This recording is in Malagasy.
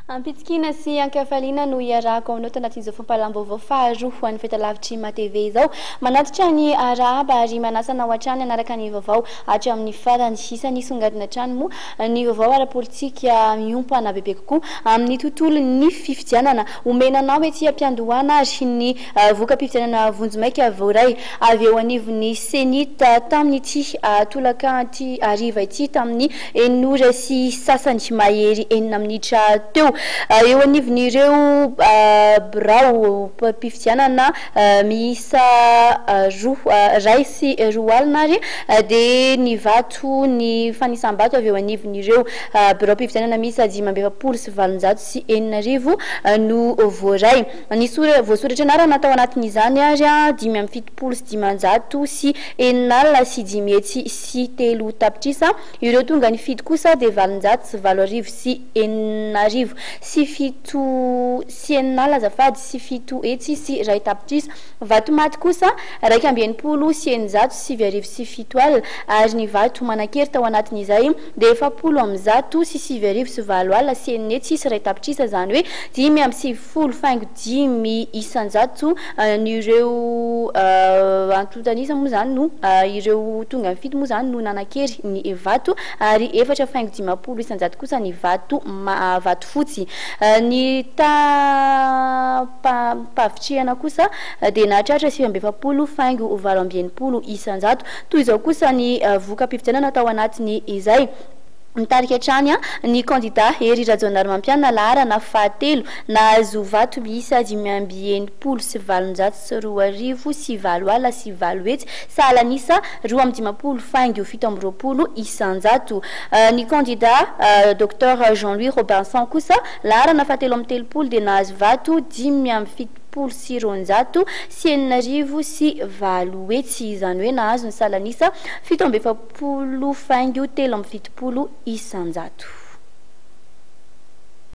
Ampitsikina sy ankafaliana no iarahako aminao tanatin'izao fampalam-baovao faharoa ho an'ny fahitalavitry matv zao manatitra ny arahaba ary manasana ao an-trano anaraka ny vaovao hatramin'ny farany isany songadina trano moa ny vaovao ara-politika miompana bebe kokoa amin'ny tontolon'ny fifidianana omenanao ety ampiandohana ary ny voka-pifidianana vonjomaika voray avy eo anivon'ny senita tamin'ny ity tolaka ity ariva ity tamin'ny enora sy sasany mahery enina minitra teo eo anivon'ireo birao mpifidianana miisa ray sy roa alina ary dia ny vato ny fanisam-bato avy eo anivon'ireo birao mpifidianana miisa 520 sy 740 no voaray ny voasoratra anarana tao anatin'izany ary 570 sy 500 sy 9 alina sy 5 hetsy sy 3 tapitrisa ireo tonga ny fidy kosa dia 700 sy 8 sy 9 sy 7 sy 9 azafady sy 7 hetsy sy 2 tapitrisa vato maty kosa 280 sy 900 sy 7 sy 7 alina ary ny vato manan-kery tao anatin'izay dia 700 amby 100 sy 7 sy 4 alina sy 9 hetsy sy 2 tapitrisa zany hoe 5 faingo 10 isan-jato nyreo antotanisa moa zany no ireo tonga ny fidy moa zany no nanan-kery ny vato ary 4 faingo 10 isan-jato kosa ny vato vato fotsy ny pavitriana kosa dia nahatratra 7 faingo 8 isan-jato toy izao kosa ny voka-pifidianana tao anatiny izay mitarika hatrany ny candidat Hery Rajaonarimampianina laharana fahatelo nahazo vato miisa 580 sy 720 sy 4 alina sy 4 hetsy sahalanisa 250 faingo 7 isan-jato ny candidat Dr Jean-Louis Robinson kosa laharana fahatelo amby 30 dia nahazo vato 570 sy 900 sy 9 sy 4 hetsy izany hoe nahazo ny salanisa 770 faingo 370 isan-jato.